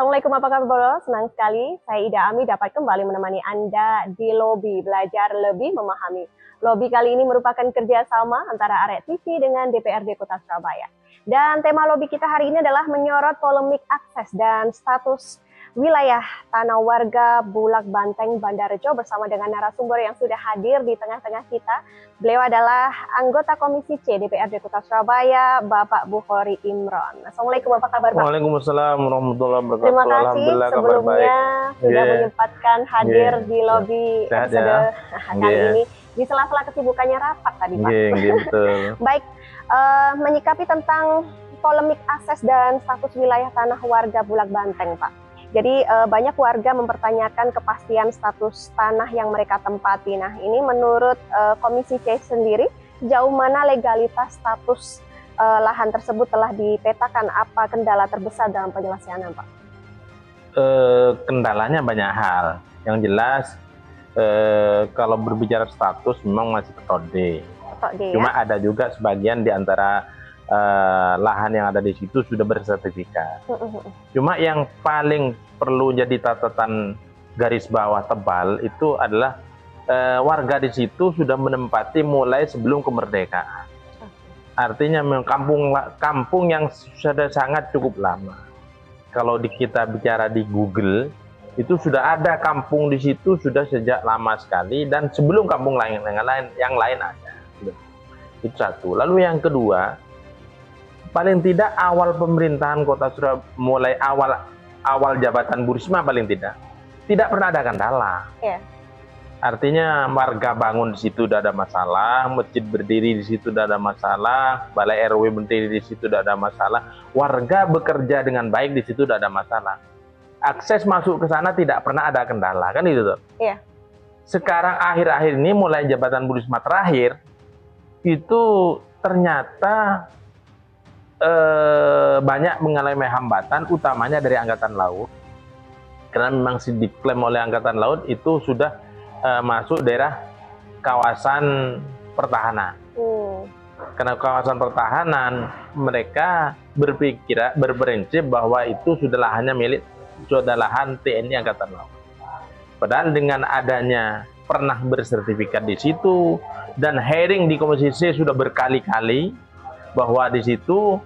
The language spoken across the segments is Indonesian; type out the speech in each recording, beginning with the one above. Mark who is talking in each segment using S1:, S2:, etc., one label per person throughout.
S1: Assalamualaikum, apa kabar Bro? Senang sekali saya Ida Ami dapat kembali menemani Anda di Lobi Belajar Lebih Memahami. Lobi kali ini merupakan kerjasama antara Arek TV dengan DPRD Kota Surabaya. Dan tema Lobi kita hari ini adalah menyorot polemik akses dan status wilayah tanah warga Bulak Banteng, Banda Rejo bersama dengan narasumber yang sudah hadir di tengah-tengah kita. Beliau adalah anggota Komisi C DPRD Kota Surabaya, Bapak Bukhari Imron. Assalamualaikum, apa kabar Pak?
S2: Waalaikumsalam warahmatullahi wabarakatuh.
S1: Terima kasih sebelumnya sudah menyempatkan hadir di Lobi episode kali ini di sela-sela kesibukannya rapat tadi Pak.
S2: Betul.
S1: Baik, menyikapi tentang polemik akses dan status wilayah tanah warga Bulak Banteng Pak. Jadi banyak warga mempertanyakan kepastian status tanah yang mereka tempati. Nah, ini menurut Komisi C sendiri, jauh mana legalitas status lahan tersebut telah dipetakan? Apa kendala terbesar dalam penyelesaiannya, Pak?
S2: Kendalanya banyak hal. Yang jelas, kalau berbicara status memang masih petode. Cuma ada juga sebagian di antara lahan yang ada di situ sudah bersertifikat. Cuma yang paling perlu jadi catatan garis bawah tebal itu adalah warga di situ sudah menempati mulai sebelum kemerdekaan. Artinya memang kampung yang sudah sangat cukup lama. Kalau kita bicara di Google, itu sudah ada kampung di situ sudah sejak lama sekali dan sebelum kampung yang lain ada. Itu satu. Lalu yang kedua, paling tidak awal pemerintahan Kota Surabaya, mulai awal jabatan Bu Risma paling tidak pernah ada kendala. Artinya warga bangun di situ tidak ada masalah, masjid berdiri di situ tidak ada masalah, balai RW berdiri di situ tidak ada masalah, warga bekerja dengan baik di situ tidak ada masalah. Akses masuk ke sana tidak pernah ada kendala, kan itu tuh. Sekarang akhir-akhir ini mulai jabatan Bu Risma terakhir itu ternyata banyak mengalami hambatan, utamanya dari Angkatan Laut, karena memang diklaim oleh Angkatan Laut itu sudah masuk daerah kawasan pertahanan. Karena kawasan pertahanan, mereka berprinsip bahwa itu sudah lahan TNI Angkatan Laut. Padahal dengan adanya pernah bersertifikat di situ dan hearing di Komisi C sudah berkali-kali bahwa di situ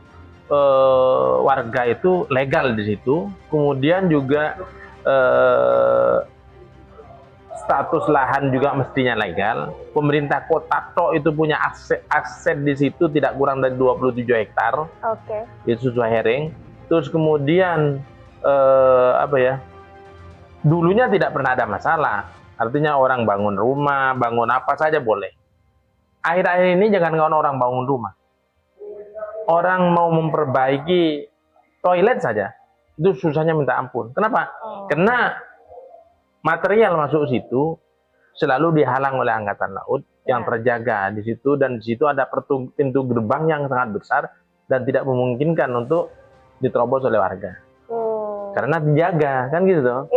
S2: warga itu legal di situ, kemudian juga status lahan juga mestinya legal. Pemerintah kota Tok itu punya aset di situ tidak kurang dari 27 hektar. Itu sesuai hearing. Terus kemudian dulunya tidak pernah ada masalah. Artinya orang bangun rumah, bangun apa saja boleh. Akhir-akhir ini jangan orang bangun rumah. Orang mau memperbaiki toilet saja, itu susahnya minta ampun. Kenapa? Karena material masuk situ selalu dihalang oleh Angkatan Laut yang terjaga di situ, dan di situ ada pintu gerbang yang sangat besar dan tidak memungkinkan untuk diterobos oleh warga. Karena dijaga, kan gitu tuh.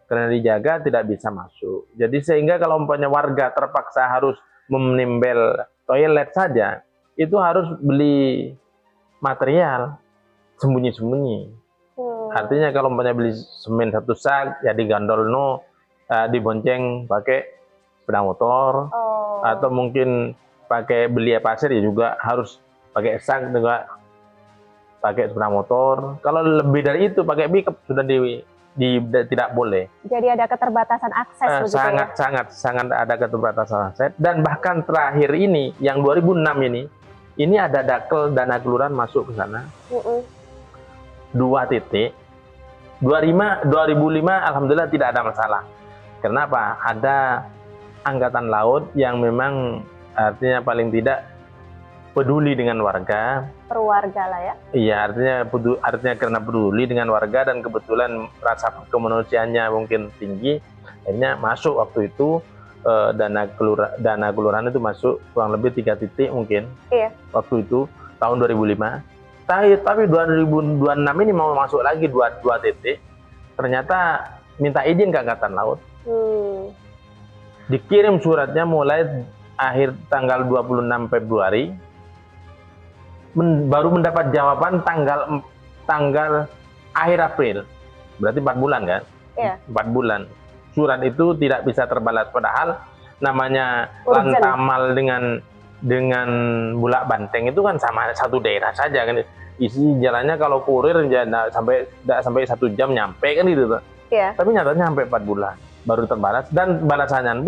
S2: Karena dijaga tidak bisa masuk. Jadi sehingga kalau umpamanya warga terpaksa harus menimbel toilet saja, itu harus beli material sembunyi-sembunyi. Artinya kalau umpamanya beli semen satu sak, ya digandol dibonceng pakai sepeda motor, atau mungkin pakai beli pasir ya juga harus pakai sak juga pakai sepeda motor. Kalau lebih dari itu pakai pickup sudah tidak boleh. Jadi ada keterbatasan akses. Sangat ada keterbatasan akses. Dan bahkan terakhir ini yang 2006 ini ada dana kelurahan masuk ke sana. 2 titik. 2005 alhamdulillah tidak ada masalah. Kenapa? Ada Angkatan Laut yang memang artinya paling tidak peduli dengan warga.
S1: Perwarga lah ya.
S2: Iya, artinya karena peduli dengan warga dan kebetulan rasa kemanusiaannya mungkin tinggi, akhirnya masuk waktu itu dana kelurahan itu masuk kurang lebih 3 titik mungkin. Waktu itu tahun 2005. Tapi 2026 ini mau masuk lagi 2 titik. Ternyata minta izin ke Angkatan Laut. Dikirim suratnya mulai akhir tanggal 26 Februari. Baru mendapat jawaban tanggal akhir April. berarti 4 bulan kan?
S1: Iya.
S2: 4 bulan. Surat itu tidak bisa terbalas, padahal namanya
S1: Urgent.
S2: Lantamal dengan Bulak Banteng itu kan sama satu daerah saja kan. Isi jalannya kalau kurir ya nggak sampai 1 jam nyampe kan gitu tuh.
S1: Iya.
S2: Tapi nyatanya sampai 4 bulan baru terbalas, dan balasannya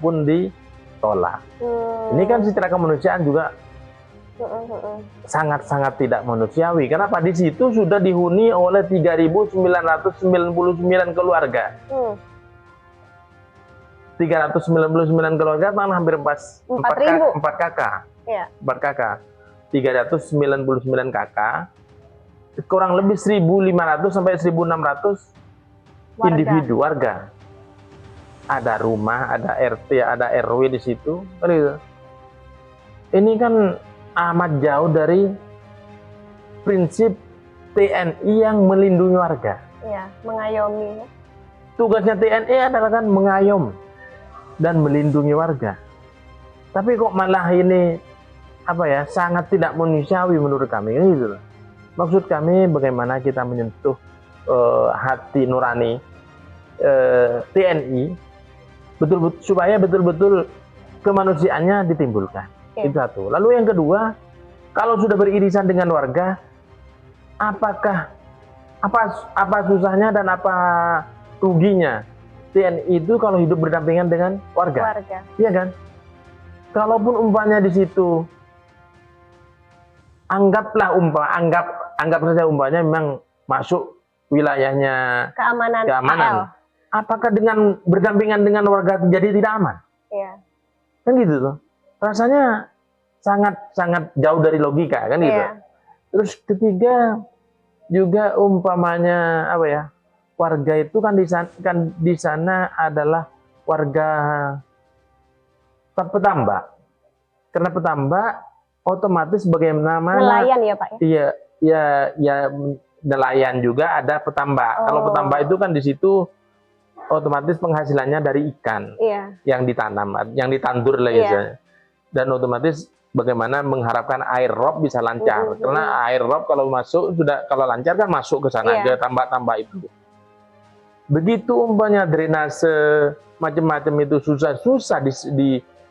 S2: pun ditolak. Ini kan secara kemanusiaan juga sangat-sangat tidak manusiawi. Kenapa? Di situ sudah dihuni oleh 3.999 keluarga. 399 keluarga kan hampir 4 kakak.
S1: Iya.
S2: 4 kakak. 399 kakak. Kurang lebih 1.500 sampai 1.600 individu warga. Ada rumah, ada RT, ada RW di situ. Ini kan amat jauh dari prinsip TNI yang melindungi warga.
S1: Iya, mengayomi.
S2: Tugasnya TNI adalah kan mengayom dan melindungi warga. Tapi kok malah ini sangat tidak manusiawi menurut kami gitu loh. Maksud kami bagaimana kita menyentuh hati nurani TNI supaya betul-betul kemanusiaannya ditimbulkan. Itu satu. Lalu yang kedua, kalau sudah beririsan dengan warga, apa susahnya dan apa ruginya TNI itu kalau hidup berdampingan dengan warga? Iya kan? Kalaupun umpamanya di situ anggap saja umpamanya memang masuk wilayahnya keamanan. Apakah dengan berdampingan dengan warga jadi tidak aman?
S1: Iya.
S2: Kan gitu tuh. Rasanya sangat jauh dari logika kan gitu.
S1: Iya.
S2: Terus ketiga juga umpamanya warga itu kan di sana adalah warga petambak. Karena petambak otomatis bagaimana
S1: nelayan ya Pak ya?
S2: Iya, nelayan juga ada petambak. Kalau petambak itu kan di situ otomatis penghasilannya dari ikan yang ditanam, yang ditandur lah biasanya. Dan otomatis bagaimana mengharapkan air rob bisa lancar. Karena air rob kalau lancar kan masuk ke sana, ke tambak-tambak itu. Begitu umpamanya drainase macam-macam itu susah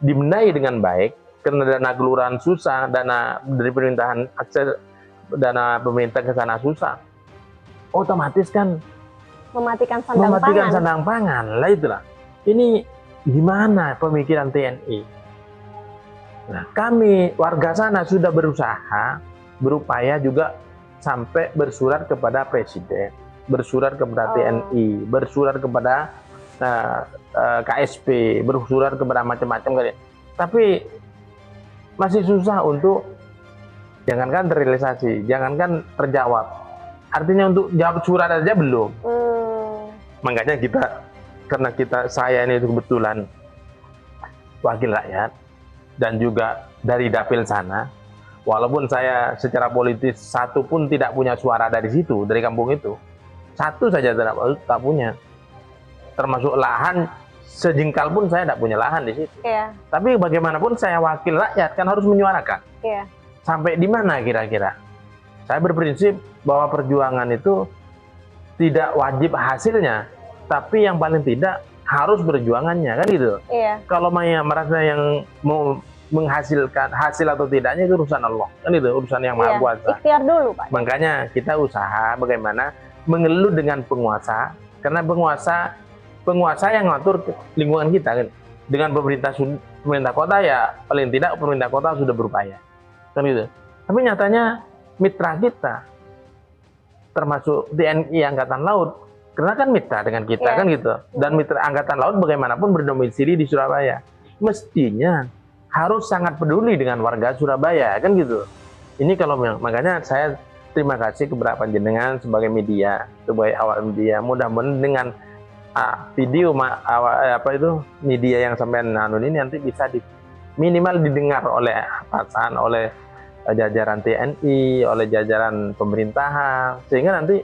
S2: dibenahi dengan baik, karena dana kelurahan susah, dana dari pemerintahan akses dana pemerintah ke sana susah. Otomatis kan
S1: mematikan
S2: sandang pangan. Lah itulah. Ini gimana pemikiran TNI? Nah, kami warga sana sudah berupaya juga sampai bersurat kepada Presiden, bersurat kepada TNI, bersurat kepada KSP, bersurat kepada macam-macam. Tapi masih susah untuk jangankan terrealisasi, jangankan terjawab. Artinya untuk jawab surat aja belum. Makanya karena saya ini kebetulan wakil rakyat dan juga dari dapil sana, walaupun saya secara politis satu pun tidak punya suara dari situ, dari kampung itu, satu saja tak punya, termasuk lahan sejengkal pun saya tidak punya lahan di situ. Tapi bagaimanapun saya wakil rakyat kan harus menyuarakan. Sampai di mana kira-kira? Saya berprinsip bahwa perjuangan itu tidak wajib hasilnya, tapi yang paling tidak harus perjuangannya, kan gitu. Kalau merasa yang mau menghasilkan hasil atau tidaknya itu urusan Allah, kan itu urusan yang maha kuasa.
S1: Ikhtiar dulu Pak.
S2: Makanya kita usaha bagaimana mengeluh dengan penguasa, karena penguasa yang ngatur lingkungan kita kan. Dengan pemerintah kota ya paling tidak pemerintah kota sudah berupaya, kan gitu. Tapi nyatanya mitra kita termasuk TNI Angkatan Laut, karena kan mitra dengan kita kan gitu. Dan mitra Angkatan Laut bagaimanapun berdomisili di Surabaya, mestinya harus sangat peduli dengan warga Surabaya, kan gitu. Ini kalau makanya saya terima kasih kepada panjenengan sebagai media, sebagai awak media. Mudah-mudahan dengan video media yang sampean ini nanti bisa minimal didengar oleh atasan, oleh jajaran TNI, oleh jajaran pemerintahan, sehingga nanti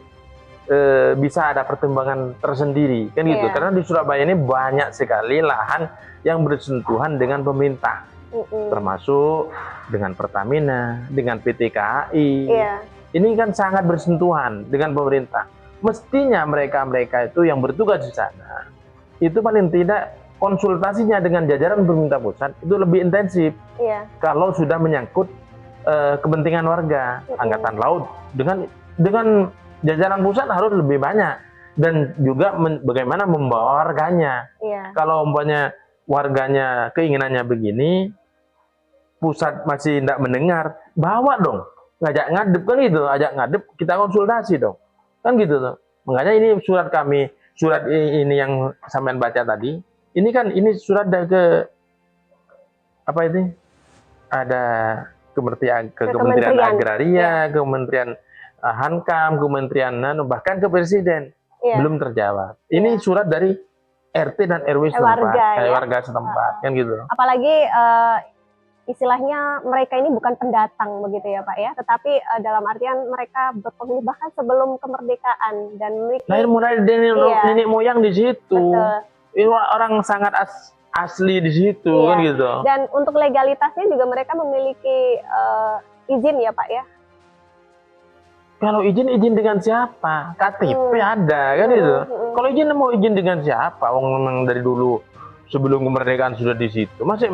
S2: bisa ada pertimbangan tersendiri, kan gitu. Karena di Surabaya ini banyak sekali lahan yang bersentuhan dengan pemerintah, termasuk dengan Pertamina, dengan PT KAI, ini kan sangat bersentuhan dengan pemerintah. Mestinya mereka-mereka itu yang bertugas di sana, itu paling tidak konsultasinya dengan jajaran pemerintah pusat itu lebih intensif.
S1: Iya.
S2: Kalau sudah menyangkut kepentingan warga, angkatan laut dengan jajaran pusat harus lebih banyak, dan juga bagaimana membawa warganya.
S1: Iya.
S2: Kalau umpamanya warganya keinginannya begini, pusat masih tidak mendengar, bawa dong, ngajak ngadep kan gitu, ajak ngadep, kita konsultasi dong, kan gitu tuh. Makanya ini surat kami, surat ini yang sampean baca tadi, ini kan ini surat dari ke apa ini? Ada Kementerian Agraria, Kementerian Hankam, Kementerian bahkan ke Presiden.
S1: Iya.
S2: Belum terjawab. Ini surat dari RT dan RW setempat, warga setempat, kan gitu.
S1: Apalagi istilahnya mereka ini bukan pendatang begitu ya Pak ya, tetapi dalam artian mereka berpenghuni bahkan sebelum kemerdekaan dan memiliki
S2: mulai dari nenek moyang di situ.
S1: Betul.
S2: Ini orang sangat asli di situ, kan gitu.
S1: Dan untuk legalitasnya juga mereka memiliki izin ya Pak ya.
S2: Kalau izin dengan siapa? KTP ada kan itu. Kalau izin mau izin dengan siapa? Wong memang dari dulu sebelum kemerdekaan sudah di situ. Masih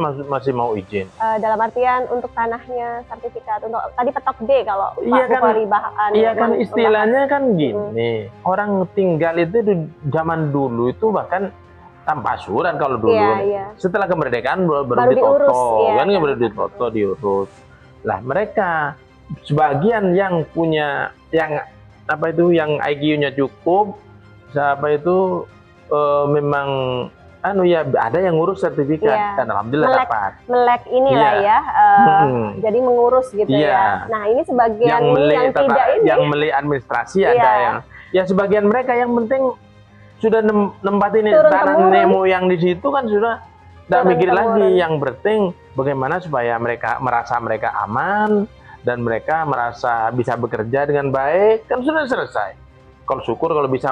S2: mau izin.
S1: Dalam artian untuk tanahnya sertifikat untuk tadi petok D kalau
S2: iya
S1: Pak Bukhari
S2: iya kan istilahnya kan gini. Orang tinggal itu di zaman dulu itu bahkan tanpa surat kalau dulu.
S1: Iya.
S2: Setelah kemerdekaan baru ditoto, kan baru ditoto diurus. Lah mereka sebagian yang punya yang IQ-nya cukup, memang ada yang ngurus sertifikat dan alhamdulillah dapat.
S1: Melek inilah ya. Jadi mengurus gitu ya. Nah, ini sebagian yang tidak ini. Yang
S2: melek administrasi ada yang sebagian mereka yang penting sudah nempatin tanah nenek moyang di situ kan sudah tidak mikir lagi. Yang penting bagaimana supaya mereka merasa mereka aman dan mereka merasa bisa bekerja dengan baik, kan sudah selesai. Kalau syukur kalau bisa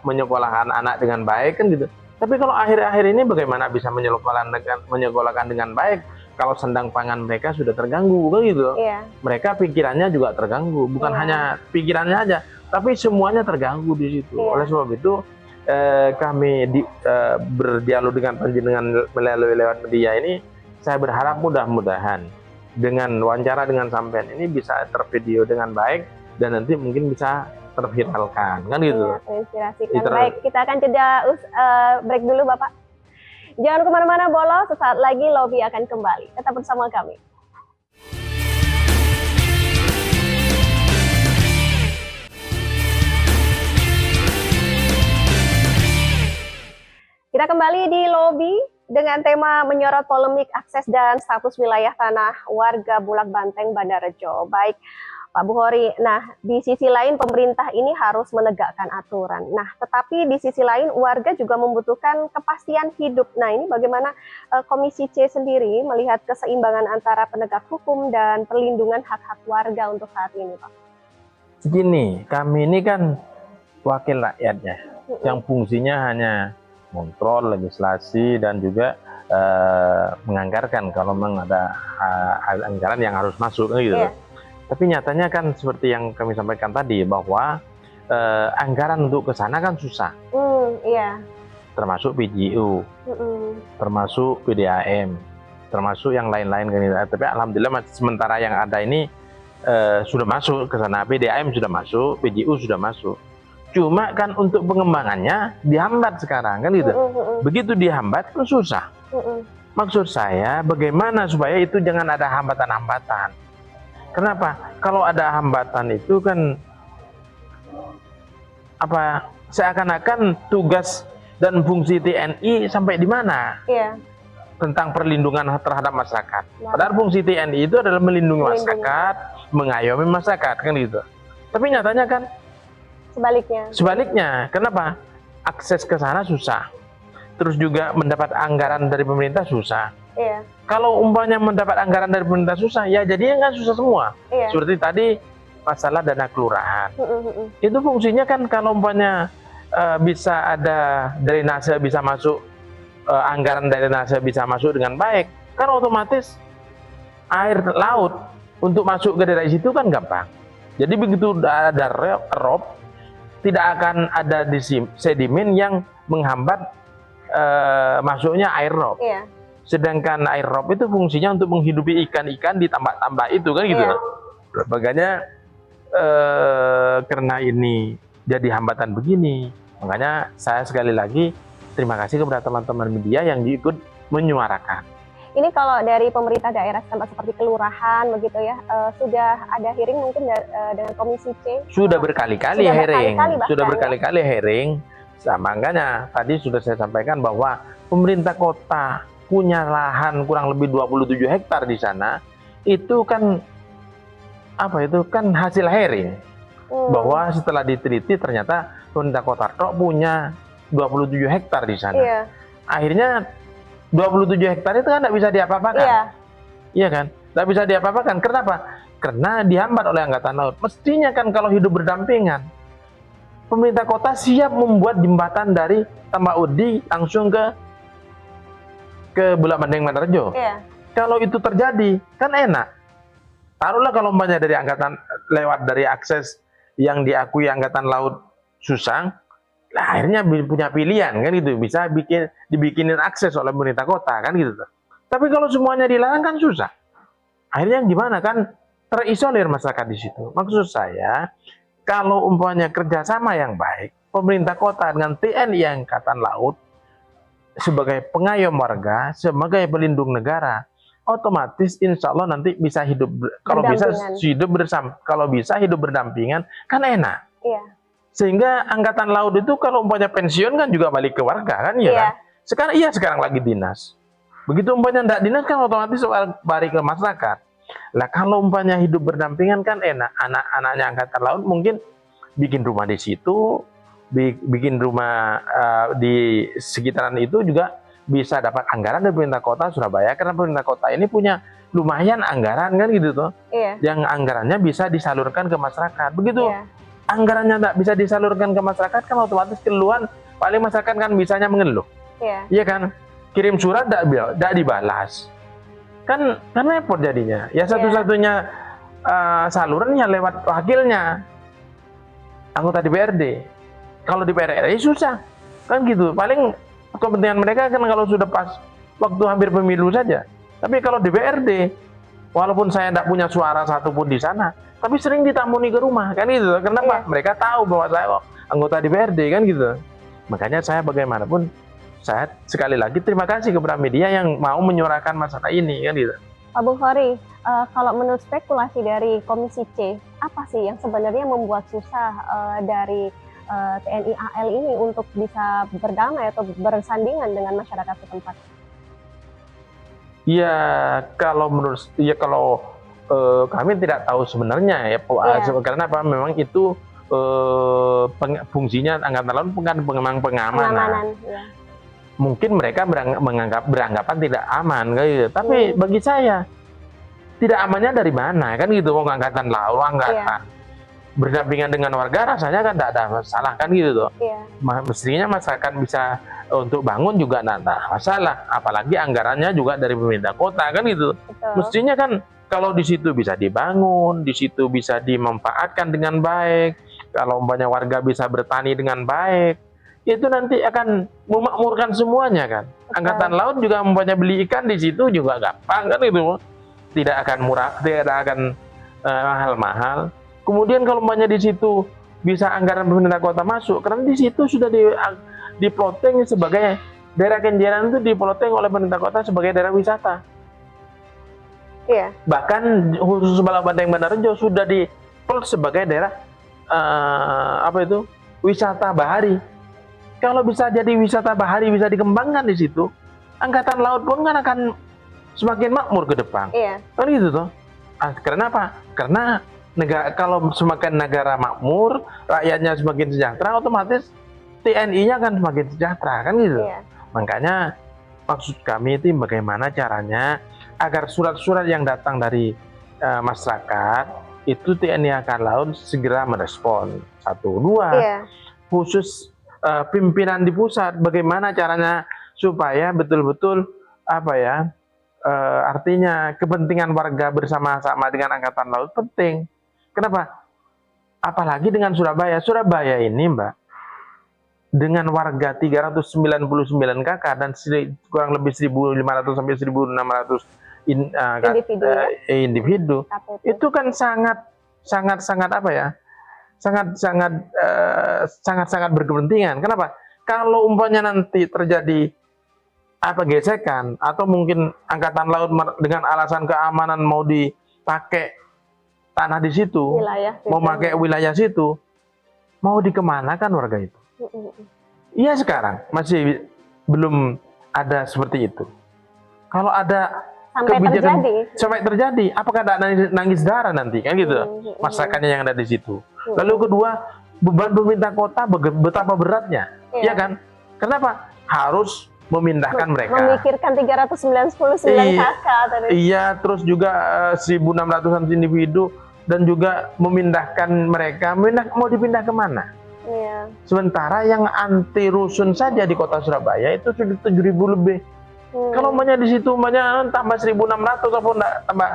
S2: menyekolahkan anak dengan baik kan gitu. Tapi kalau akhir-akhir ini bagaimana bisa menyekolahkan dengan baik kalau sandang pangan mereka sudah terganggu kan gitu.
S1: Iya.
S2: Mereka pikirannya juga terganggu, bukan hanya pikirannya aja, tapi semuanya terganggu di situ. Oleh sebab itu kami berdialog dengan panjenengan melalui lewat media ini, saya berharap mudah-mudahan dengan wawancara dengan sampean ini bisa tervideo dengan baik dan nanti mungkin bisa terviralkan kan gitu.
S1: Terinspirasikan. Baik, kita akan jeda break dulu Bapak. Jangan kemana-mana Bolo, sesaat lagi Lobby akan kembali. Tetap bersama kami. Kita kembali di Lobby dengan tema menyorot polemik akses dan status wilayah tanah warga Bulak Banteng, Banda Rejo. Baik, Pak Bukhari. Nah, di sisi lain pemerintah ini harus menegakkan aturan. Nah, tetapi di sisi lain warga juga membutuhkan kepastian hidup. Nah, ini bagaimana Komisi C sendiri melihat keseimbangan antara penegak hukum dan perlindungan hak-hak warga untuk saat ini, Pak?
S2: Begini, kami ini kan wakil rakyatnya, yang fungsinya hanya kontrol, legislasi, dan juga menganggarkan kalau memang ada anggaran yang harus masuk gitu. Tapi nyatanya kan seperti yang kami sampaikan tadi bahwa anggaran untuk ke sana kan susah. Termasuk PJU, termasuk PDAM, termasuk yang lain-lain kan. Tapi alhamdulillah sementara yang ada ini sudah masuk ke sana. PDAM sudah masuk, PJU sudah masuk. Cuma kan untuk pengembangannya dihambat sekarang kan gitu. Begitu dihambat kan susah. Maksud saya bagaimana supaya itu jangan ada hambatan-hambatan. Kenapa? Kalau ada hambatan itu kan seakan-akan tugas dan fungsi TNI sampai di mana? Tentang perlindungan terhadap masyarakat. Padahal fungsi TNI itu adalah melindungi masyarakat, mengayomi masyarakat kan gitu. Tapi nyatanya kan sebaliknya. Kenapa? Akses ke sana susah. Terus juga mendapat anggaran dari pemerintah susah. Kalau umpamanya mendapat anggaran dari pemerintah susah, ya jadinya kan susah semua. Seperti tadi masalah dana kelurahan. Itu fungsinya kan kalau umpamanya bisa ada drainase bisa masuk, anggaran drainase bisa masuk dengan baik, kan otomatis air laut untuk masuk ke daerah situ kan gampang. Jadi begitu ada rob, tidak akan ada sedimen yang menghambat masuknya air rob.
S1: Iya.
S2: Sedangkan air rob itu fungsinya untuk menghidupi ikan-ikan di tambak-tambak itu kan gitu.
S1: Iya.
S2: Makanya karena ini jadi hambatan begini, makanya saya sekali lagi terima kasih kepada teman-teman media yang ikut menyuarakan.
S1: Ini kalau dari pemerintah daerah setempat seperti kelurahan begitu ya, sudah ada hearing mungkin dengan Komisi C?
S2: Sudah berkali-kali
S1: Sudah
S2: hearing,
S1: berkali-kali bahkan,
S2: sudah berkali-kali hearing. Makanya tadi sudah saya sampaikan bahwa pemerintah kota punya lahan kurang lebih 27 hektar di sana, itu kan apa itu kan hasil hearing. Bahwa setelah diteliti ternyata pemerintah kota Tok punya 27 hektar di sana.
S1: Iya.
S2: Akhirnya 27 hektar itu kan tidak bisa diapa-apakan.
S1: Iya.
S2: Iya kan? Tidak bisa diapa-apakan. Kenapa? Karena dihambat oleh Angkatan Laut. Mestinya kan kalau hidup berdampingan, pemerintah kota siap membuat jembatan dari Tambak Udi langsung ke Bulak Bandeng Bandarjo.
S1: Iya.
S2: Kalau itu terjadi, kan enak. Taruhlah kalau umpamanya dari angkatan lewat dari akses yang diakui Angkatan Laut susah, lah akhirnya punya pilihan kan gitu, bisa dibikinin akses oleh pemerintah kota kan gitu. Tapi kalau semuanya dilarang kan susah. Akhirnya gimana kan, terisolir masyarakat di situ. Maksud saya, kalau umpamanya kerjasama yang baik, pemerintah kota dengan TNI Angkatan Laut sebagai pengayom warga, sebagai pelindung negara, otomatis insya Allah nanti bisa hidup, kalau bisa hidup bersama, kalau bisa hidup berdampingan kan enak.
S1: Iya.
S2: Sehingga Angkatan Laut itu kalau umpamanya pensiun kan juga balik ke warga kan, ya kan? Sekarang lagi dinas. Begitu umpamanya tidak dinas kan otomatis balik ke masyarakat. Lah kalau umpamanya hidup berdampingan kan enak. Anak-anaknya Angkatan Laut mungkin bikin rumah di situ, bikin rumah di sekitaran itu juga bisa dapat anggaran dari pemerintah kota Surabaya, karena pemerintah kota ini punya lumayan anggaran kan gitu tuh.
S1: Iya.
S2: Yang anggarannya bisa disalurkan ke masyarakat. Begitu anggarannya tidak bisa disalurkan ke masyarakat kan otomatis keluhan, paling masyarakat kan bisanya mengeluh. Iya kan? Kirim surat tidak dibalas. Kan repot jadinya. Ya satu-satunya salurannya lewat wakilnya, anggota DPRD. Kalau DPR RI susah. Kan gitu. Paling kepentingan mereka kan kalau sudah pas waktu hampir pemilu saja. Tapi kalau DPRD, walaupun saya tidak punya suara satupun di sana, tapi sering ditamuni ke rumah kan gitu. Kenapa? Mereka tahu bahwa saya anggota DPRD kan gitu. Makanya saya bagaimanapun, saya sekali lagi terima kasih kepada media yang mau menyuarakan masalah ini kan gitu.
S1: Pak Bukhari, kalau menurut spekulasi dari Komisi C, apa sih yang sebenarnya membuat susah dari TNI AL ini untuk bisa berdamai atau bersandingan dengan masyarakat setempat?
S2: Ya kalau menurut kami tidak tahu sebenarnya ya, karena apa, memang itu fungsinya Angkatan Laut bukan pengamanan. Ya. Mungkin mereka beranggapan tidak aman kan gitu. Tapi bagi saya tidak amannya dari mana kan gitu. Angkatan Laut berdampingan dengan warga, rasanya kan tidak ada masalah kan gitu tuh. Mestinya masyarakat bisa untuk bangun juga tidak ada masalah, apalagi anggarannya juga dari pemerintah kota kan gitu. Betul. Mestinya kan kalau di situ bisa dibangun, di situ bisa dimanfaatkan dengan baik, kalau umpamanya warga bisa bertani dengan baik, itu nanti akan memakmurkan semuanya kan. Betul. Angkatan Laut juga umpamanya beli ikan di situ juga gampang kan itu, tidak akan murah, tidak akan mahal-mahal. Kemudian kalau umpamanya di situ bisa anggaran pemerintah kota masuk, karena di situ sudah diplotting sebagai daerah Kenjeran, itu diplotting oleh pemerintah kota sebagai daerah wisata. Iya. Bahkan khusus Bulak Bandeng Bandarjo sudah diplot sebagai daerah wisata bahari. Kalau bisa jadi wisata bahari, bisa dikembangkan di situ, Angkatan Laut pun kan akan semakin makmur ke depan. Iya. Kan gitu toh. Karena apa? Karena kalau semakin negara makmur, rakyatnya semakin sejahtera, otomatis TNI-nya akan semakin sejahtera kan gitu. Iya. Makanya maksud kami itu bagaimana caranya agar surat-surat yang datang dari masyarakat itu TNI Angkatan Laut segera merespon. 1, 2, khusus pimpinan di pusat, bagaimana caranya supaya betul-betul artinya kepentingan warga bersama-sama dengan Angkatan Laut penting. Kenapa? Apalagi dengan Surabaya. Surabaya ini, Mbak, dengan warga 399 kakak dan kurang lebih 1.500 sampai 1.600
S1: Individu, ya?
S2: individu,
S1: KTP.
S2: itu kan sangat apa ya? Sangat berkepentingan. Kenapa? Kalau umpamanya nanti terjadi gesekan atau mungkin angkatan laut dengan alasan keamanan mau dipakai tanah di situ, mau pakai wilayah situ, mau dikemanakan warga itu? Iya, sekarang masih belum ada seperti itu. Kalau ada kebijakan sampai terjadi, apakah ada nangis darah nanti, kan gitu masyarakatnya yang ada di situ. Lalu kedua, beban pemerintah kota betapa beratnya, ya kan? Kenapa harus memindahkan mereka? Memikirkan
S1: 399 kakak tadi.
S2: Iya, terus juga 1.600-an individu dan juga memindahkan mereka. Mau dipindah kemana?
S1: Iya.
S2: Sementara yang anti rusun saja di kota Surabaya itu sudah 7.000 lebih. Kalau umpamanya di situ tambah 1.600 ataupun tambah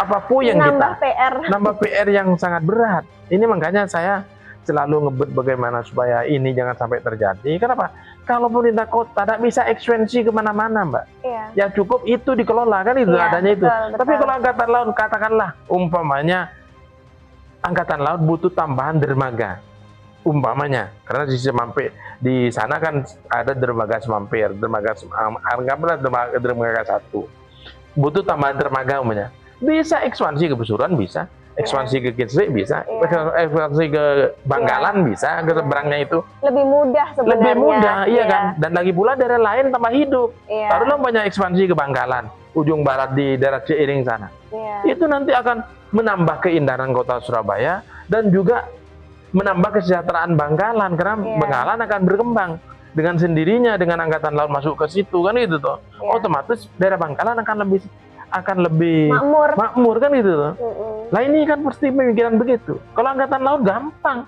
S2: apapun yang nambah PR yang sangat berat. Ini makanya saya selalu ngebet bagaimana supaya ini jangan sampai terjadi. Kenapa? Kalau pemerintah kota tidak bisa ekspansi kemana-mana, Mbak.
S1: Iya.
S2: Ya cukup itu dikelola, kan itu adanya itu.
S1: Betul.
S2: Tapi kalau angkatan laut, katakanlah umpamanya angkatan laut butuh tambahan dermaga, umpamanya, karena di Semampe di sana kan ada dermaga Semampir, anggaplah dermaga 1, butuh tambahan dermaga umpamanya. Bisa ekspansi ke Pasuruan, bisa ekspansi ke Gresik, bisa ekspansi ke Bangkalan, bisa ke seberangnya itu.
S1: Lebih mudah sebenarnya.
S2: Lebih mudah, iya kan. Dan lagi pula daerah lain tambah hidup. Taruhlah banyak ekspansi ke Bangkalan, ujung barat di daerah Ciiring sana. Itu nanti akan menambah keindahan kota Surabaya dan juga menambah kesejahteraan Bangkalan, karena Bangkalan akan berkembang dengan sendirinya dengan angkatan laut masuk ke situ, kan gitu toh. Otomatis daerah Bangkalan akan lebih makmur kan gitu toh. Lah ini kan pasti pemikiran begitu. Kalau angkatan laut gampang,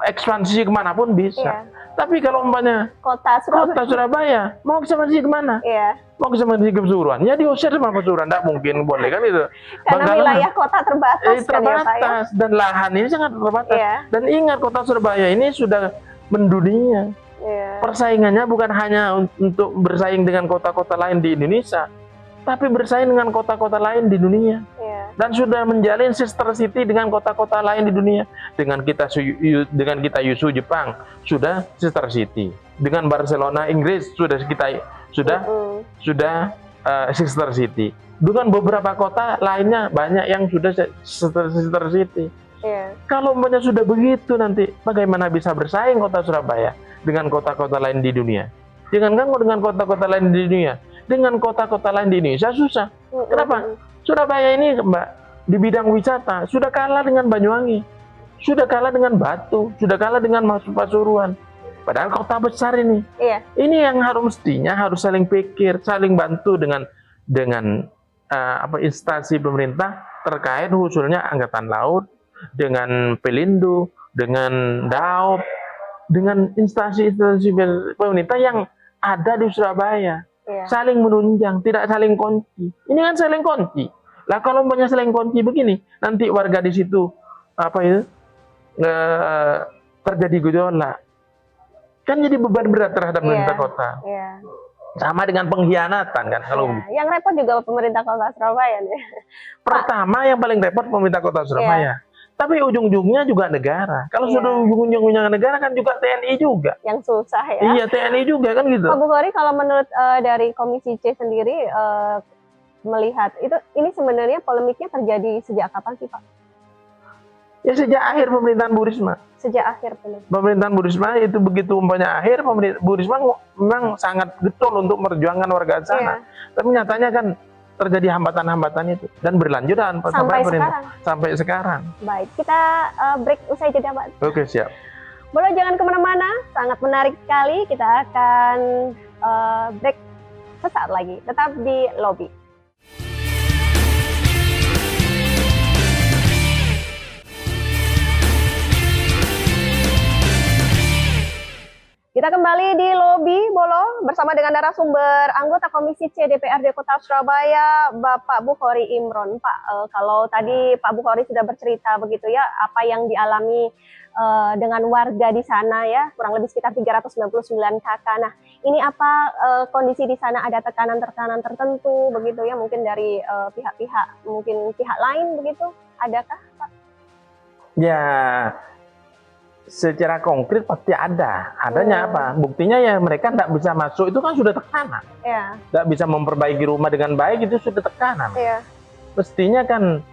S2: ekspansi kemanapun bisa. Tapi kalau umpamanya kota Surabaya mau ekspansi kemana? Mau ekspansi ke Pasuruan, ya diusir sama Pasuruan, tidak mungkin boleh kan itu.
S1: Karena wilayah kota terbatas,
S2: dan lahan ini sangat terbatas. Dan ingat, kota Surabaya ini sudah mendunia. Persaingannya bukan hanya untuk bersaing dengan kota-kota lain di Indonesia, tapi bersaing dengan kota-kota lain di dunia. Dan sudah menjalin sister city dengan kota-kota lain di dunia. Dengan kita Yusu Jepang sudah sister city. Dengan Barcelona Inggris sudah sister city. Dengan beberapa kota lainnya banyak yang sudah sister city. Kalau umpamanya sudah begitu, nanti bagaimana bisa bersaing kota Surabaya dengan kota-kota lain di dunia? Jangankan dengan kota-kota lain di dunia, dengan kota-kota lain di Indonesia susah. Kenapa? Surabaya ini, Mbak, di bidang wisata sudah kalah dengan Banyuwangi, sudah kalah dengan Batu, sudah kalah dengan Pasuruan. Padahal kota besar ini. Ini yang mestinya harus saling pikir, saling bantu dengan instansi pemerintah terkait, khususnya Angkatan Laut, dengan Pelindo, dengan Daop, dengan instansi-instansi pemerintah yang ada di Surabaya. Saling menunjang, tidak saling kunci. Ini kan saling kunci. Lah kalau banyak saling kunci begini, nanti warga di situ terjadi gejolak. Kan jadi beban berat terhadap pemerintah kota. Sama dengan pengkhianatan kan kalau
S1: yang repot juga pemerintah kota Surabaya nih.
S2: Pertama yang paling repot pemerintah kota Surabaya. Tapi ujung-ujungnya juga negara. Kalau sudah ujung-ujungnya negara kan juga TNI juga.
S1: Yang susah ya.
S2: Iya, TNI juga kan gitu.
S1: Pak Bukhari, kalau menurut dari Komisi C sendiri melihat ini sebenarnya polemiknya terjadi sejak kapan sih, Pak?
S2: Ya sejak akhir pemerintahan Bu Risma.
S1: Sejak akhir
S2: pemerintahan Bu Risma itu, begitu umpamanya akhir Bu Risma memang sangat getol untuk merjuangkan warga sana. Tapi nyatanya kan terjadi hambatan-hambatan itu dan berlanjut sampai sekarang.
S1: Baik, kita break usai jeda, Pak.
S2: Oke, siap.
S1: Boleh jangan kemana-mana, sangat menarik sekali. Kita akan break sesaat lagi. Tetap di Lobby. Kita Kita kembali di lobi Bolo bersama dengan narasumber anggota Komisi C DPRD Kota Surabaya, Bapak Bukhari Imron. Pak, kalau tadi Pak Bukhari sudah bercerita begitu ya, apa yang dialami dengan warga di sana ya, kurang lebih sekitar 399 KK. Nah, ini apa kondisi di sana, ada tekanan-tekanan tertentu begitu ya, mungkin dari pihak-pihak, mungkin pihak lain begitu, adakah Pak?
S2: Ya, secara konkret pasti ada. Adanya apa? Buktinya ya mereka tidak bisa masuk, itu kan sudah tekanan.
S1: Ya.
S2: Tidak bisa memperbaiki rumah dengan baik, itu sudah tekanan.
S1: Ya.
S2: Mestinya kan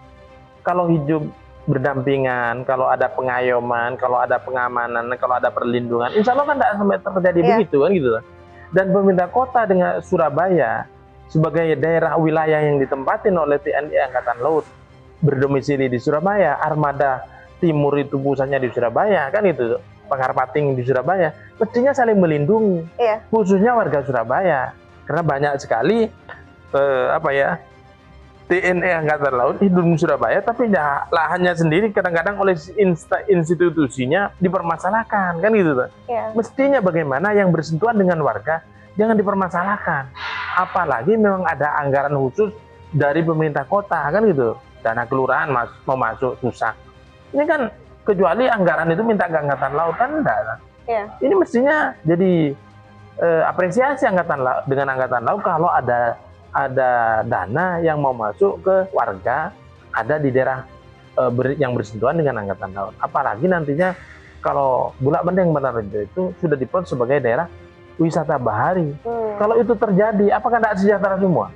S2: kalau hidup berdampingan, kalau ada pengayoman, kalau ada pengamanan, kalau ada perlindungan, insya Allah kan tidak sampai terjadi begitu kan gitu. Dan pemerintah kota dengan Surabaya sebagai daerah wilayah yang ditempatin oleh TNI Angkatan Laut berdomisili di Surabaya, armada timur itu pusatnya di Surabaya kan itu, Pangarpating di Surabaya, mestinya saling melindungi, khususnya warga Surabaya, karena banyak sekali TNI Angkatan Laut hidup di Surabaya, tapi ya lahannya sendiri kadang-kadang oleh institusinya dipermasalahkan kan gitu. Mestinya bagaimana yang bersentuhan dengan warga jangan dipermasalahkan, apalagi memang ada anggaran khusus dari pemerintah kota kan gitu, dana kelurahan mau masuk susah. Ini kan kecuali anggaran itu minta ke Angkatan Laut kan enggak. Ini mestinya jadi apresiasi Angkatan Laut dengan Angkatan Laut kalau ada dana yang mau masuk ke warga ada di daerah yang bersentuhan dengan Angkatan Laut. Apalagi nantinya kalau Bulak Benteng Banarejo itu sudah diplot sebagai daerah wisata bahari. Kalau itu terjadi, apakah tidak sejahtera semua?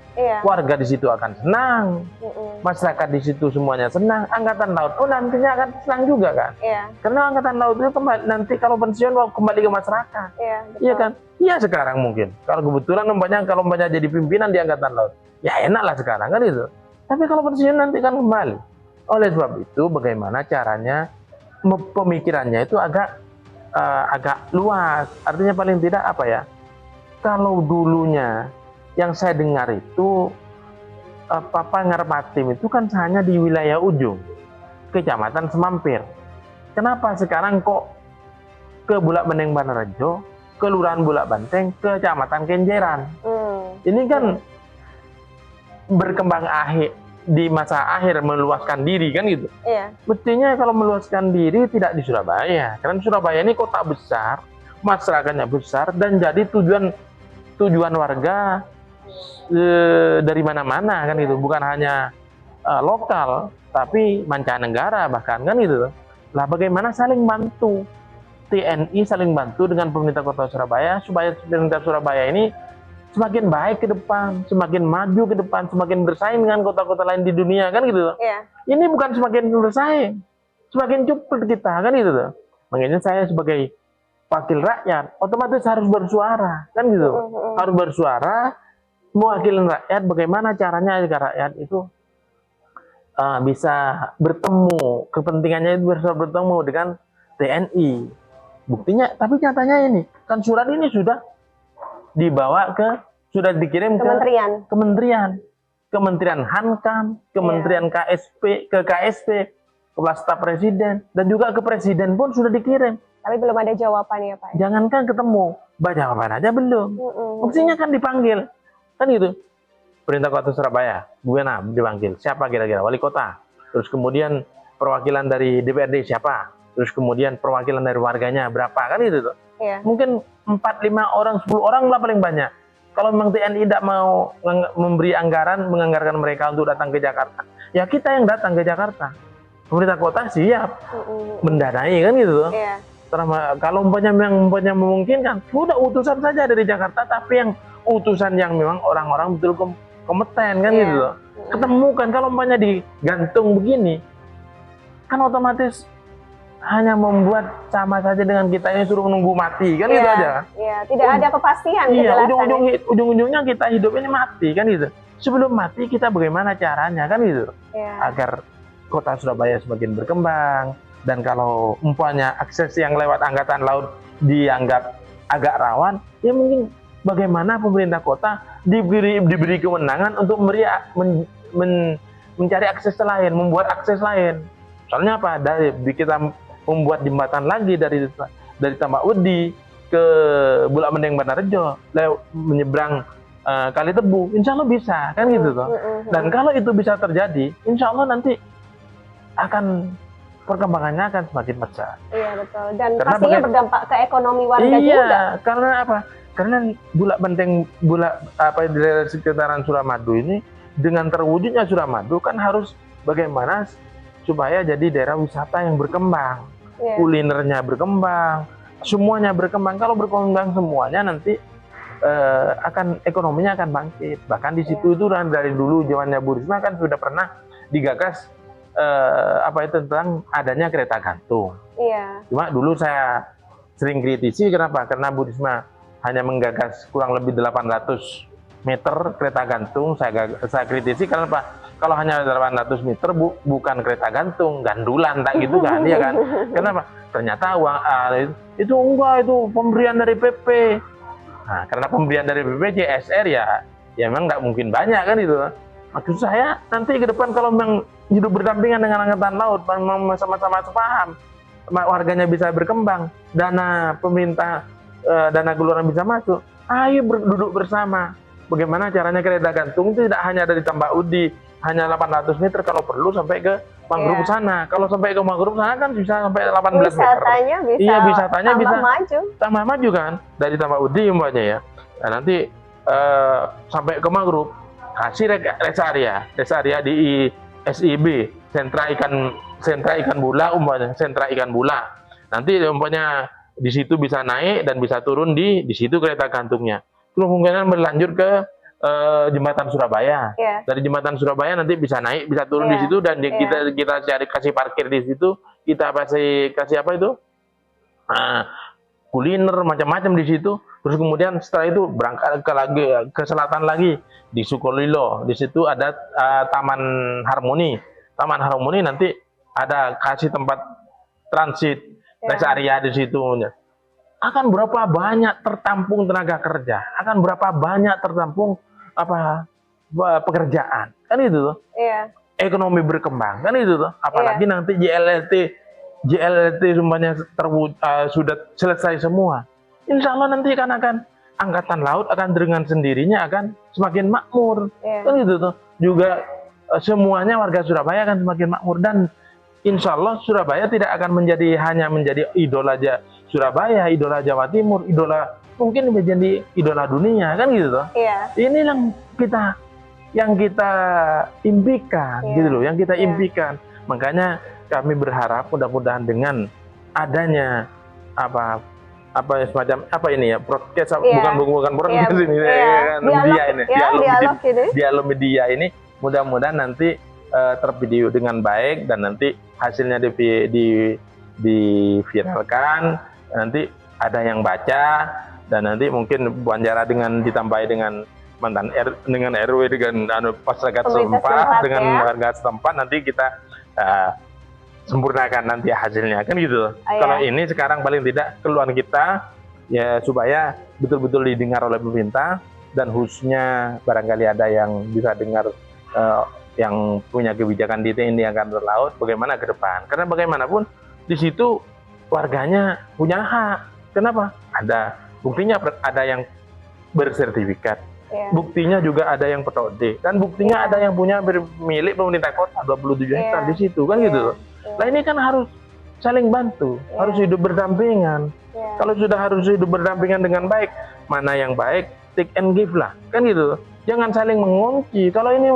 S2: Warga di situ akan senang, masyarakat di situ semuanya senang, Angkatan Laut pun nantinya akan senang juga kan? Karena Angkatan Laut itu nanti kalau pensiun kembali ke masyarakat, iya kan? Iya sekarang mungkin. Kalau kebetulan kalau jadi pimpinan di Angkatan Laut, ya enaklah sekarang kan itu. Tapi kalau pensiun nanti kan kembali. Oleh sebab itu, bagaimana caranya pemikirannya itu agak luas, artinya paling tidak apa ya, kalau dulunya yang saya dengar itu Pangarpating itu kan hanya di wilayah ujung Kecamatan Semampir. Kenapa sekarang kok ke Bulak Benteng Banarejo, Kelurahan Bulak Benteng, Kecamatan Kenjeran? Ini kan berkembang di masa akhir meluaskan diri kan gitu. Mestinya kalau meluaskan diri tidak di Surabaya, karena Surabaya ini kota besar, masyarakatnya besar, dan jadi tujuan warga dari mana-mana kan gitu, bukan hanya lokal tapi mancanegara bahkan kan gitu. Lah bagaimana saling bantu, TNI saling bantu dengan pemerintah kota Surabaya supaya pemerintah Surabaya ini semakin baik ke depan, semakin maju ke depan, semakin bersaing dengan kota-kota lain di dunia kan gitu. Ini bukan semakin bersaing, semakin cukup kita kan gitu. Makanya saya sebagai wakil rakyat otomatis harus bersuara kan gitu. Harus bersuara mewakili rakyat, bagaimana caranya agar rakyat itu bisa bertemu, kepentingannya itu bisa bertemu dengan TNI. Buktinya, tapi nyatanya ini kan surat ini sudah dikirim ke Kementerian Hankam, Kementerian KSP, Kepala Staf Presiden, dan juga ke Presiden pun sudah dikirim.
S1: Tapi belum ada jawabannya Pak.
S2: Jangankan ketemu, baca jawaban aja belum. Maksudnya kan dipanggil, kan gitu. Pemerintah Kota Surabaya, dipanggil. Siapa kira-kira? Wali Kota. Terus kemudian perwakilan dari DPRD siapa? Terus kemudian perwakilan dari warganya berapa kan itu tuh. Mungkin 4, 5 orang, 10 orang lah paling banyak. Kalau memang TNI tidak mau memberi menganggarkan mereka untuk datang ke Jakarta, ya kita yang datang ke Jakarta. Pemerintah kota siap mendanai kan gitu. Kalau umpamanya memungkinkan, sudah utusan saja dari Jakarta, tapi yang utusan yang memang orang-orang betul kompeten kan gitu. Ketemu kan, kalau umpamanya digantung begini, kan otomatis hanya membuat sama saja dengan kita ini suruh menunggu mati kan gitu aja.
S1: Tidak ada kepastian.
S2: Ujung-ujungnya kita hidup ini mati kan gitu. Sebelum mati kita bagaimana caranya kan gitu, agar kota Surabaya semakin berkembang. Dan kalau umpamanya akses yang lewat Angkatan Laut dianggap agak rawan, ya mungkin bagaimana pemerintah kota diberi kewenangan untuk mencari akses lain, membuat akses lain. Soalnya apa? Kita membuat jembatan lagi dari Tambak Wedi ke Bulak Mendeng Bandarjo, menyeberang Kali Tebu, insya Allah bisa, kan gitu toh. Dan kalau itu bisa terjadi, insya Allah nanti akan perkembangannya akan semakin besar.
S1: Iya betul. Dan pastinya berdampak ke ekonomi warga juga.
S2: Iya, karena apa? Karena Bulak Benteng, di daerah sekitaran Suramadu ini dengan terwujudnya Suramadu kan harus bagaimana supaya jadi daerah wisata yang berkembang, kulinernya berkembang, semuanya berkembang. Kalau berkembang semuanya nanti akan ekonominya akan bangkit. Bahkan di situ itu dari dulu zamannya Bu Risma kan sudah pernah digagas tentang adanya kereta gantung. Iya. Cuma dulu saya sering kritisi kenapa? Karena Bu Risma hanya menggagas kurang lebih 800 meter kereta gantung. Saya kritisi karena apa? Kalau hanya 800 meter bukan kereta gantung, gandulan tak gitu kan, ya kan? Kenapa? Ternyata uang itu enggak, itu pemberian dari PP. Nah, karena pemberian dari PP JSR ya memang nggak mungkin banyak kan itu. Maksud saya nanti ke depan kalau memang hidup berdampingan dengan angkatan laut, memang sama-sama sepaham, warganya bisa berkembang, dana pemerintah, dana keluaran bisa masuk, ayo duduk bersama. Bagaimana caranya kereta gantung itu tidak hanya dari Tambak Udi, hanya 800 meter, kalau perlu sampai ke mangrove sana. Kalau sampai ke mangrove sana kan bisa sampai 18 meter. Wisatanya bisa tambah maju kan. Dari Tambak Udi umpamanya ya. Nah, nanti sampai ke mangrove, kasih rest area di SIB, sentra ikan bula umpamanya, sentra ikan bula. Nanti umpamanya di situ bisa naik dan bisa turun di situ kereta gantungnya. Terus kemungkinan berlanjut ke jembatan Surabaya. Dari jembatan Surabaya nanti bisa naik, bisa turun di situ, dan kita cari kasih parkir di situ, kita kasih apa itu? Kuliner macam-macam di situ. Terus kemudian setelah itu berangkat ke selatan lagi di Sukolilo. Di situ ada Taman Harmoni. Taman Harmoni nanti ada kasih tempat transit, rest area di situ. Akan berapa banyak tertampung tenaga kerja, akan berapa banyak tertampung pekerjaan, kan itu tuh. Ekonomi berkembang, kan itu tuh. Apalagi nanti JLT semuanya sudah selesai semua. Insya Allah nanti kan akan angkatan laut akan dengan sendirinya akan semakin makmur, kan gitu tuh. Juga semuanya warga Surabaya akan semakin makmur, dan insya Allah Surabaya tidak akan hanya menjadi idola Surabaya, idola Jawa Timur, mungkin menjadi idola dunia, kan gitu toh. Ini yang kita impikan, gitu loh, yang kita impikan. Makanya kami berharap mudah-mudahan dengan adanya semacam broadcast, bukan broadcast ini, dialog media ini, mudah-mudahan nanti tervideo dengan baik, dan nanti hasilnya diviralkan, nanti ada yang baca, dan nanti mungkin wawancara ditambahi dengan mantan dengan RW, dengan masyarakat setempat, dengan warga setempat, nanti kita sempurnakan nanti hasilnya, kan gitu. Kalau ini sekarang paling tidak keluhan kita ya supaya betul-betul didengar oleh pemerintah, dan khususnya barangkali ada yang bisa dengar yang punya kebijakan di TNI Angkatan Laut bagaimana ke depan. Karena bagaimanapun di situ warganya punya hak. Kenapa? Ada buktinya, ada yang bersertifikat. Buktinya juga ada yang petode, dan buktinya ada yang punya milik pemerintah kota 27 hektar di situ, kan gitu. Nah, ini kan harus saling bantu, harus hidup berdampingan. Kalau sudah harus hidup berdampingan dengan baik, mana yang baik, take and give lah, kan gitu. Jangan saling mengunci. Kalau ini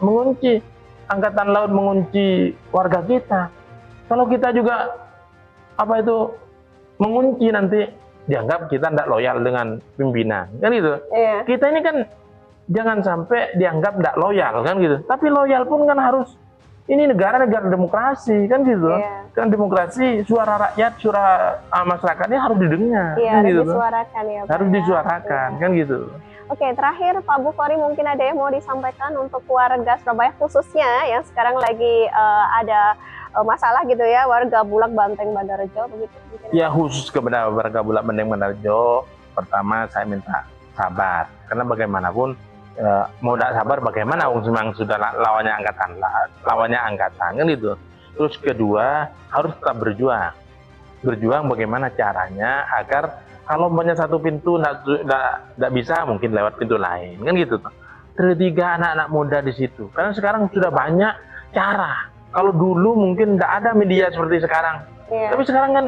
S2: mengunci, angkatan laut mengunci warga kita. Kalau kita juga mengunci, nanti dianggap kita tidak loyal dengan pimpinan, kan gitu. Kita ini kan jangan sampai dianggap tidak loyal, kan gitu. Tapi loyal pun kan harus, ini negara demokrasi, kan gitu. Kan demokrasi, suara rakyat, suara masyarakatnya harus didengar, kan
S1: harus
S2: gitu.
S1: Disuarakan ya, Pak.
S2: Harus disuarakan, kan gitu.
S1: Oke, terakhir Pak Bukhari, mungkin ada yang mau disampaikan untuk warga Surabaya khususnya yang sekarang lagi ada masalah gitu ya, warga Bulak Banteng Bandarjo begitu.
S2: Ya, khusus kepada warga Bulak Banteng Bandarjo, pertama saya minta sabar, karena bagaimanapun mau tidak sabar bagaimana, memang sudah lawannya angkatan, kan gitu. Terus kedua, harus tetap berjuang bagaimana caranya agar Kalau banyak satu pintu nggak bisa, mungkin lewat pintu lain, kan gitu tuh. Tertiga anak-anak muda di situ. Karena sekarang sudah banyak cara. Kalau dulu mungkin nggak ada media seperti sekarang.
S1: Iya.
S2: Tapi sekarang kan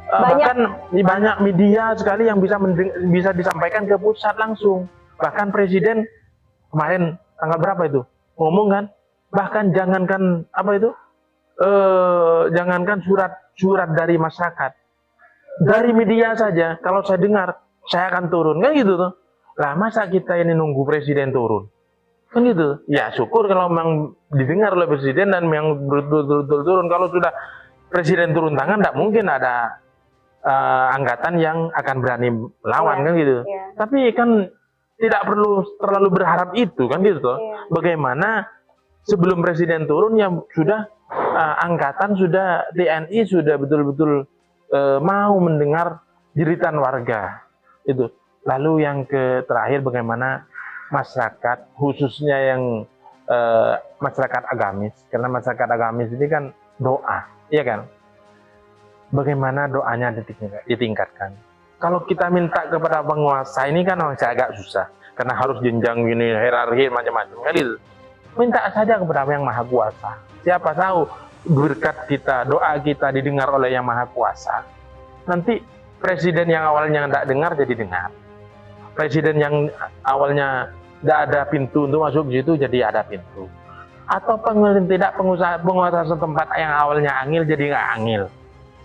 S2: bahkan banyak media sekali yang bisa disampaikan ke pusat langsung. Bahkan Presiden kemarin tanggal berapa itu ngomong kan, bahkan jangankan apa itu, jangankan surat dari masyarakat, dari media saja. Kalau saya dengar, saya akan turun, kan gitu tuh. Lah masa kita ini nunggu Presiden turun? Kan gitu. Ya syukur kalau memang didengar oleh Presiden dan memang betul-betul turun. Kalau sudah Presiden turun tangan, tidak mungkin ada angkatan yang akan berani melawan, kan gitu. Tapi kan tidak perlu terlalu berharap itu, kan gitu tuh. Bagaimana sebelum Presiden turun yang sudah angkatan, sudah TNI sudah betul-betul mau mendengar jeritan warga itu. Lalu yang terakhir, bagaimana masyarakat, khususnya yang masyarakat agamis, karena masyarakat agamis ini kan doa, iya kan? Bagaimana doanya ditingkatkan? Kalau kita minta kepada penguasa ini kan masih agak susah, karena harus jenjang gini, hierarki macam-macam, kan gitu. Minta saja kepada yang Maha Kuasa. Siapa tahu berkat kita, doa kita didengar oleh yang Maha Kuasa. Nanti Presiden yang awalnya tidak dengar jadi dengar. Presiden yang awalnya tidak ada pintu untuk masuk ke situ jadi ada pintu. Atau penguasa setempat yang awalnya angil jadi nggak angil.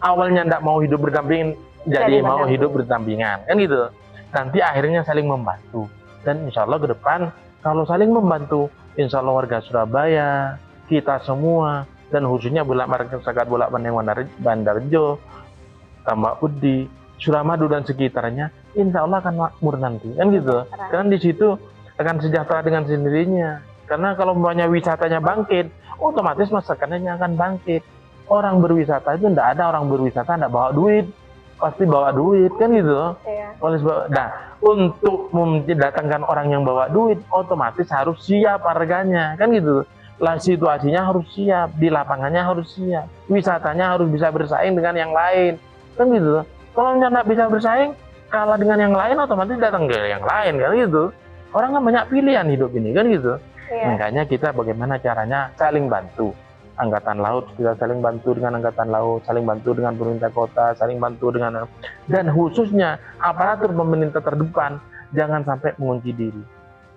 S2: Awalnya tidak mau hidup berdampingan jadi mau hidup berdampingan, kan gitu. Nanti akhirnya saling membantu. Dan insya Allah ke depan kalau saling membantu, insya Allah warga Surabaya, kita semua, dan khususnya masyarakat Bulak-Banteng Bandarjo, Tambak Putih, Suramadu dan sekitarnya, insya Allah akan makmur nanti, kan gitu. Karena di situ akan sejahtera dengan sendirinya. Karena kalau banyak wisatanya bangkit, otomatis masyarakatnya akan bangkit. Orang berwisata itu tidak ada orang berwisata tidak bawa duit, pasti bawa duit, kan gitu. Nah, untuk mendatangkan orang yang bawa duit, otomatis harus siap harganya, kan gitu. Lah situasinya harus siap, di lapangannya harus siap, wisatanya harus bisa bersaing dengan yang lain, kan gitu. Kalau nggak bisa bersaing, kalah dengan yang lain, otomatis datang ke yang lain, kan gitu. Orang kan banyak pilihan hidup ini, kan gitu. Makanya kita bagaimana caranya saling bantu. Angkatan Laut, kita saling bantu dengan Angkatan Laut, saling bantu dengan pemerintah kota, saling bantu dengan, dan khususnya aparatur pemerintah terdepan, jangan sampai mengunci diri.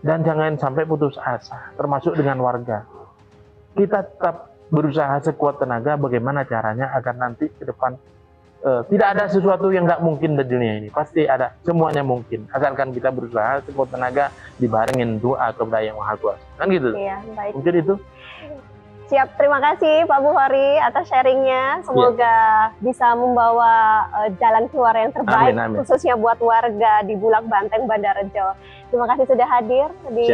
S2: Dan jangan sampai putus asa, termasuk dengan warga. Kita tetap berusaha sekuat tenaga bagaimana caranya agar nanti ke depan tidak ada sesuatu yang nggak mungkin di dunia ini. Pasti ada, semuanya mungkin. Asalkan kita berusaha sekuat tenaga dibarengin doa kepada Yang Maha Kuasa. Kan gitu?
S1: Iya, baik.
S2: Mungkin itu.
S1: Siap, terima kasih Pak Bukhari atas sharingnya. Semoga bisa membawa jalan keluar yang terbaik, amin. Khususnya buat warga di Bulak-Banteng Bandarjo. Terima kasih sudah hadir di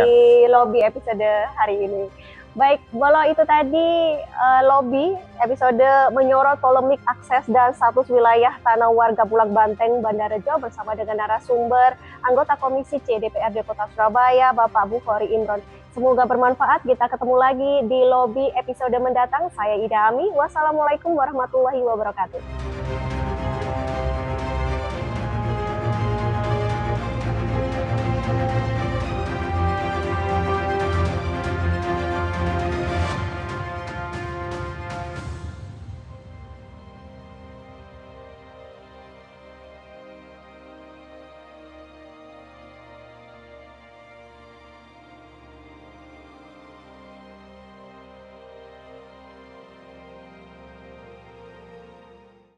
S1: lobby episode hari ini. Baik, walau itu tadi lobby episode menyorot polemik akses dan status wilayah tanah warga Bulak-Banteng Bandarjo bersama dengan narasumber anggota Komisi C DPRD Kota Surabaya, Bapak Bukhari Imron. Semoga bermanfaat. Kita ketemu lagi di lobby episode mendatang. Saya Ida Ami. Wassalamualaikum warahmatullahi wabarakatuh.